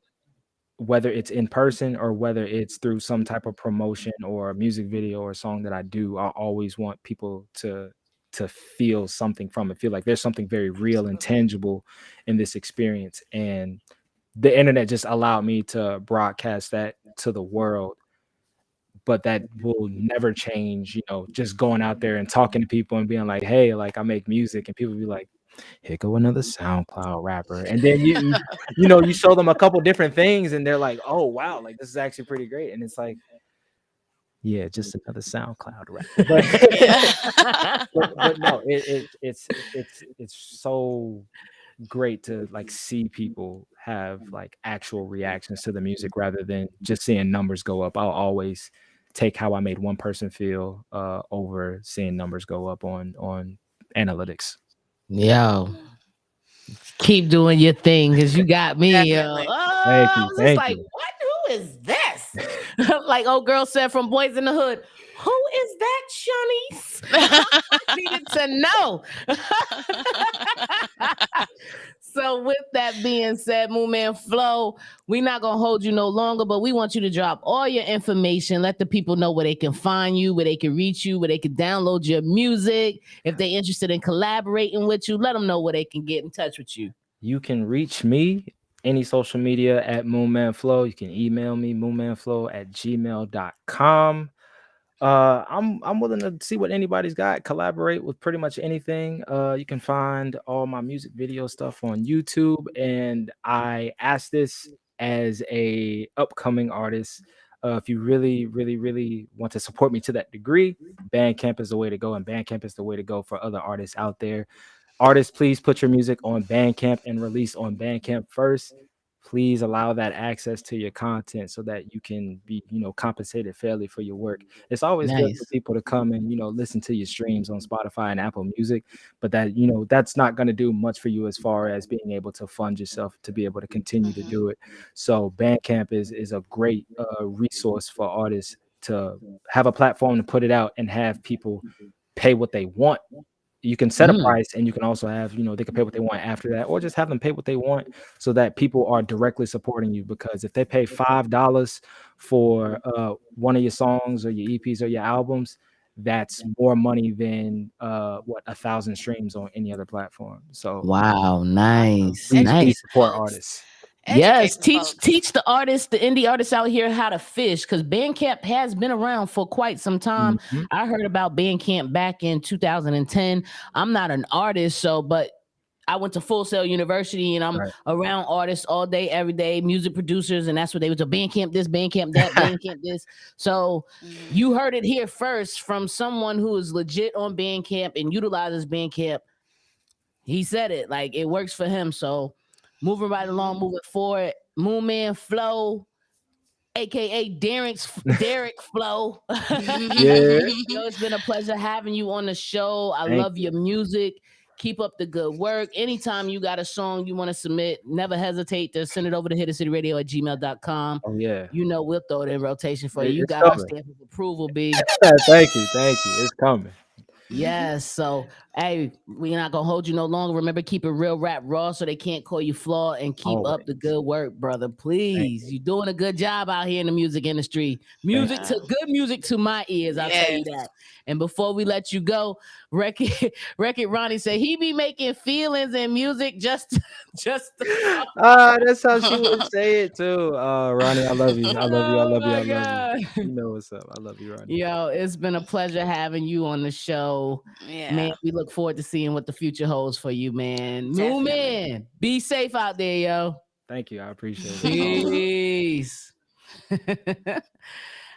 whether it's in person or whether it's through some type of promotion or a music video or song that I do, I always want people to feel something from it, feel like there's something very real and Absolutely. tangible in this experience. And the internet just allowed me to broadcast that to the world. But that will never change, just going out there and talking to people and being like, hey, like, I make music, and people be like, here go another SoundCloud rapper. And then you show them a couple different things, and they're like, oh wow, like, this is actually pretty great. And it's like, yeah, just another SoundCloud rapper. But Yeah. but no, it's so great to like see people have like actual reactions to the music rather than just seeing numbers go up. I'll always take how I made one person feel over seeing numbers go up on analytics. Yo, Mm, keep doing your thing, because you got me. definitely. Thank I you, was just thank like, you. what? Who is this? Like old girl said from Boys in the Hood. Who is that, Shanice? I needed to know. So, with that being said, MoonManFlo, we're not gonna hold you no longer, but we want you to drop all your information. Let the people know where they can find you, where they can reach you, where they can download your music. If they're interested in collaborating with you, let them know where they can get in touch with you. You can reach me any social media at MoonManFlo. You can email me moonmanflow@gmail.com. I'm willing to see what anybody's got, collaborate with pretty much anything. You can find all my music video stuff on YouTube, and I asked this as a upcoming artist. If you really, really, really want to support me to that degree, Bandcamp is the way to go, and Bandcamp is the way to go for other artists out there. Artists, please put your music on Bandcamp and release on Bandcamp first. Please allow that access to your content so that you can be, compensated fairly for your work. It's always good for Nice. people to come and, listen to your streams on Spotify and Apple Music, but that's not going to do much for you as far as being able to fund yourself to be able to continue to Mhm. do it. So Bandcamp is a great resource for artists to have a platform to put it out and have people pay what they want. You can set a Mm, price, and you can also have, they can pay what they want after that, or just have them pay what they want so that people are directly supporting you. Because if they pay $5 for one of your songs or your EPs or your albums, that's more money than what 1,000 streams on any other platform. So wow, Awesome. nice, please nice. Educate the support folks. artists. Yes, Educate the teach folks. teach the artists, the indie artists out here how to fish because Bandcamp has been around for quite some time. Mhm. I heard about Bandcamp back in 2010. I'm not an artist, so but I went to Full Sail University and I'm Right. around artists all day, every day, music producers, and that's what they was a Bandcamp this, Bandcamp that, Bandcamp this. So Mhm. you heard it here first from someone who is legit on Bandcamp and utilizes Bandcamp. He said it like it works for him. So moving right Mhm. along, moving forward, MoonManFlo, aka Derek Flow. Yeah. Yo, it's been a pleasure having you on the show. I Thank love you. your music. Keep up the good work. Anytime you got a song you want to submit, never hesitate to send it over to hittercityradio@gmail.com. Oh yeah. You know, we'll throw it in rotation for you. You It's got our coming. stamp of approval, B. Thank you. Thank you. It's coming. Yes. So, hey, we're not gonna hold you no longer. Remember, keep it real, rap raw, so they can't call you flawed, and keep up the Always. good work, brother. Thank Please, you're doing a good job out here in the music industry. thank Music you. Yeah. to good music to my ears. I'll tell you Yes. that. And before we let you go, Record Ronnie said he be making feelings and music just, just to talk. That's how she would say it too. Ronnie, I love you. I love you. I Oh love you. my I love you. god. You know what's up. I love you, Ronnie. Yo, it's been a pleasure having you on the show. Man, Yeah. we look forward to seeing what the future holds for you, man. New Definitely. man, be safe out there, yo. Thank you. I appreciate it. Always. Peace.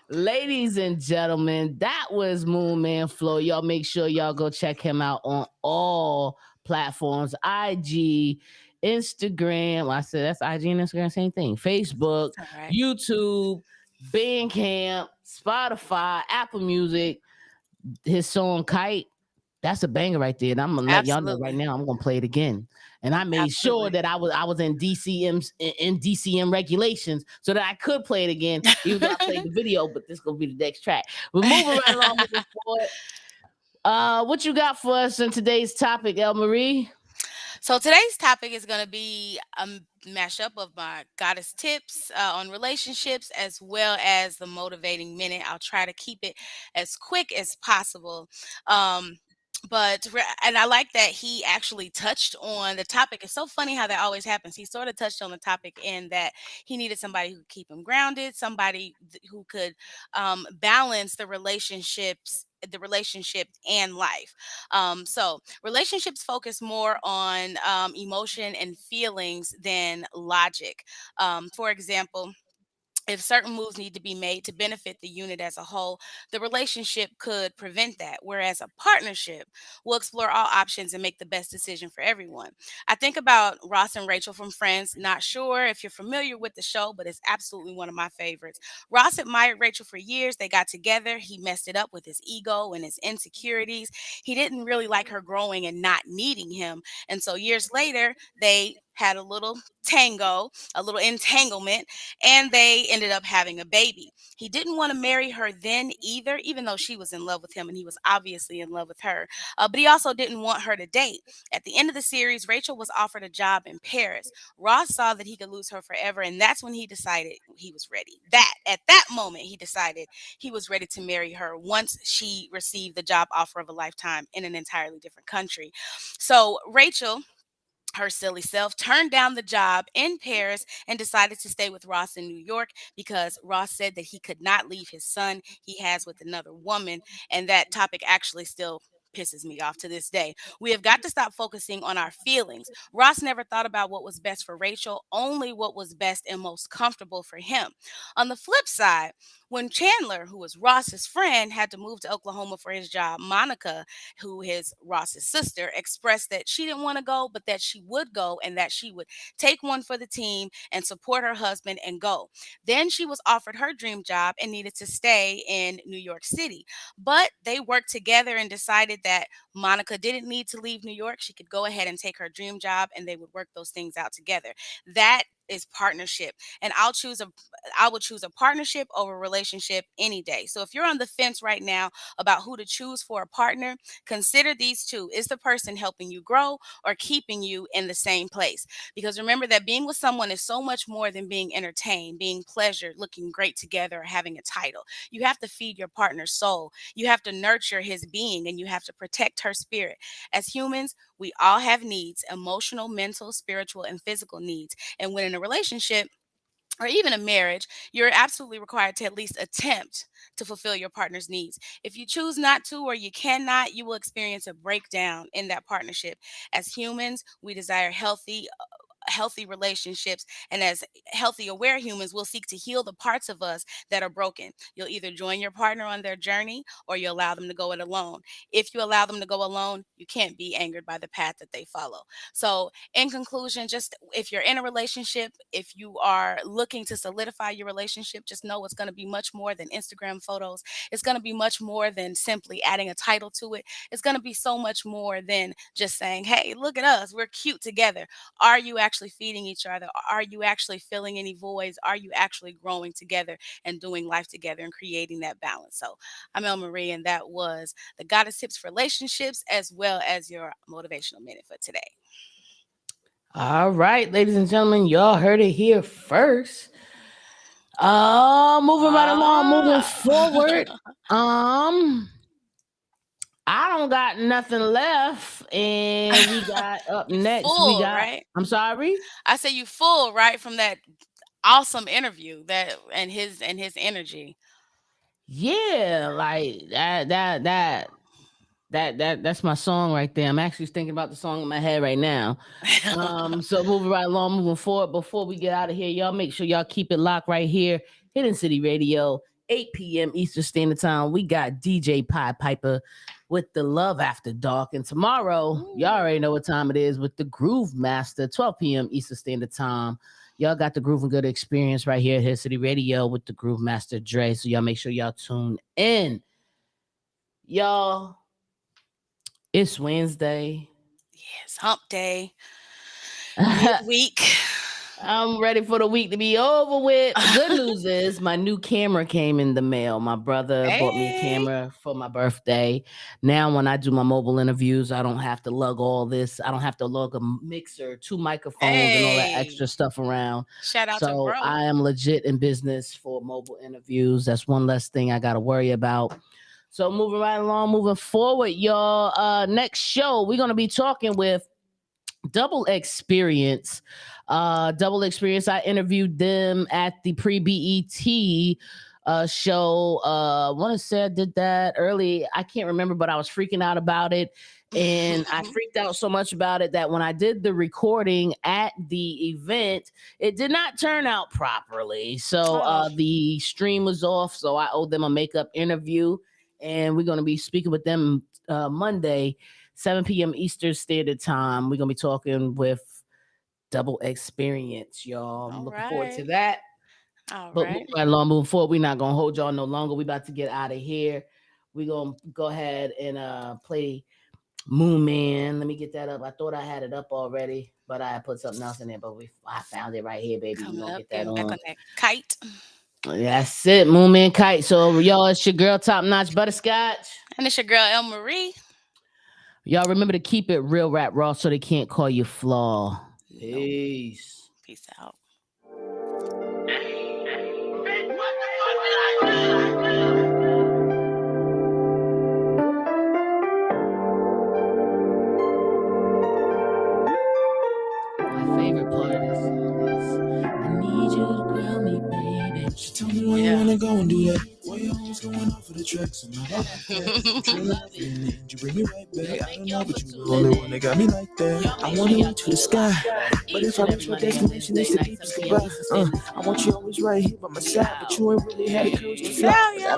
Ladies and gentlemen, that was MoonManFlo. Y'all make sure y'all go check him out on all platforms, IG, Instagram. I said that's IG and Instagram, same thing. Facebook, It's all right. YouTube, Bandcamp, Spotify, Apple Music. His song Kite, that's a banger right there. And I'm gonna let y'all know right Absolutely. now. I'm gonna play it again. And I made sure Absolutely. that I was in DCM regulations so that I could play it again, even though I played the video. But this gonna be the next track. We're moving right along, moving forward. What you got for us in today's topic, El Marie? So today's topic is going to be a mashup of my goddess tips on relationships as well as the motivating minute. I'll try to keep it as quick as possible. Um, and I like that he actually touched on the topic. It's so funny how that always happens. He sort of touched on the topic in that he needed somebody who could keep him grounded, somebody who could balance the relationship and life. So relationships focus more on emotion and feelings than logic. For example, if certain moves need to be made to benefit the unit as a whole, the relationship could prevent that. Whereas a partnership will explore all options and make the best decision for everyone. I think about Ross and Rachel from Friends. Not sure if you're familiar with the show, but it's absolutely one of my favorites. Ross admired Rachel for years. They got together. He messed it up with his ego and his insecurities. He didn't really like her growing and not needing him. And so years later, they had a little tango, a little entanglement, and they ended up having a baby. He didn't want to marry her then either, even though she was in love with him and he was obviously in love with her. But he also didn't want her to date. At the end of the series, Rachel was offered a job in Paris. Ross saw that he could lose her forever, and that's when he decided he was ready. At that moment, he decided he was ready to marry her once she received the job offer of a lifetime in an entirely different country. So Rachel, her silly self, turned down the job in Paris and decided to stay with Ross in New York because Ross said that he could not leave his son he has with another woman. And that topic actually still pisses me off to this day. We have got to stop focusing on our feelings. Ross never thought about what was best for Rachel, only what was best and most comfortable for him. On the flip side, when Chandler, who was Ross's friend, had to move to Oklahoma for his job, Monica, who is Ross's sister, expressed that she didn't want to go, but that she would go and that she would take one for the team and support her husband and go. Then she was offered her dream job and needed to stay in New York City. But they worked together and decided that Monica didn't need to leave New York. She could go ahead and take her dream job and they would work those things out together. That is partnership. And I would choose a partnership over a relationship any day. So if you're on the fence right now about who to choose for a partner, consider these two. Is the person helping you grow or keeping you in the same place? Because remember that being with someone is so much more than being entertained, being pleasured, looking great together, or having a title. You have to feed your partner's soul. You have to nurture his being and you have to protect her spirit. As humans, we all have needs: emotional, mental, spiritual, and physical needs. And when in a relationship, or even a marriage, you're absolutely required to at least attempt to fulfill your partner's needs. If you choose not to or you cannot, you will experience a breakdown in that partnership. As humans, we desire healthy relationships, and as healthy aware humans, we'll seek to heal the parts of us that are broken. You'll either join your partner on their journey or you allow them to go it alone. If you allow them to go alone, you can't be angered by the path that they follow. So in conclusion, just if you're in a relationship, if you are looking to solidify your relationship, just know it's going to be much more than Instagram photos. It's going to be much more than simply adding a title to it. It's going to be so much more than just saying, hey, look at us, we're cute together. Are you actually feeding each other? Are you actually filling any voids? Are you actually growing together and doing life together and creating that balance? So I'm El Marie, and that was the Goddess Tips for Relationships as well as your motivational minute for today. All right, ladies and gentlemen, y'all heard it here first. Moving right along, moving forward. I don't got nothing left, and we got up You next. We full, got. right? I'm sorry. I say you full, right, from that awesome interview that and his energy. Yeah, like that's my song right there. I'm actually thinking about the song in my head right now. So moving right along, moving forward. Before we get out of here, y'all make sure y'all keep it locked right here, Hidden City Radio, 8 p.m. Eastern Standard Time. We got DJ Pie Piper with the Love After Dark, and tomorrow, y'all already know what time it is with the Groove Master, 12 p.m. Eastern Standard Time. Y'all got the Groove and Good experience right here at Hidden City Radio with the Groove Master Dre. So y'all make sure y'all tune in. Y'all, it's Wednesday. Yes, hump day, midweek. I'm ready for the week to be over with. Good news is my new camera came in the mail. My brother bought me a Hey, camera for my birthday. Now, when I do my mobile interviews, I don't have to lug all this. I don't have to lug a mixer, two microphones, and all that extra hey. stuff around. Shout out to So bro. I am legit in business for mobile interviews. That's one less thing I got to worry about. So moving right along, moving forward, y'all. Next show, we're gonna be talking with Double Experience. Double Experience. I interviewed them at the pre-BET show. I want to say I did that early. I can't remember, but I was freaking out about it. And I freaked out so much about it that when I did the recording at the event, it did not turn out properly. So Oh, the stream was off. So I owed them a makeup interview. And we're going to be speaking with them Monday, 7 p.m. Eastern Standard Time. We're going to be talking with Double Experience, y'all. I'm all looking forward right. to that. All But moving right. right along, moving forward, we're not going to hold y'all no longer. We're about to get out of here. We're going to go ahead and play Moon Man. Let me get that up. I thought I had it up already, but I put something else in there. But I found it right here, baby. We're Coming going to up, get that getting back on. on that kite. That's it, Moon Man Kite. So, y'all, it's your girl, Topnotch Butterscotch. And it's your girl El Marie. Y'all remember to keep it real, rap raw, so they can't call you flaw. No. Peace. Peace out. My favorite part of this song is I need you to ground me, baby. She told me why you Yeah. wanna go and do that. Why you always going off of the tracks, and I like that. I'm trailing off in the end, you bring me right back. I don't know, but you the only one that got me like that. I wanna reach for the sky, but if I reach my destination, it's the deepest goodbye. I want you always right here by my side, but you ain't really had the courage to fly. Hell yeah.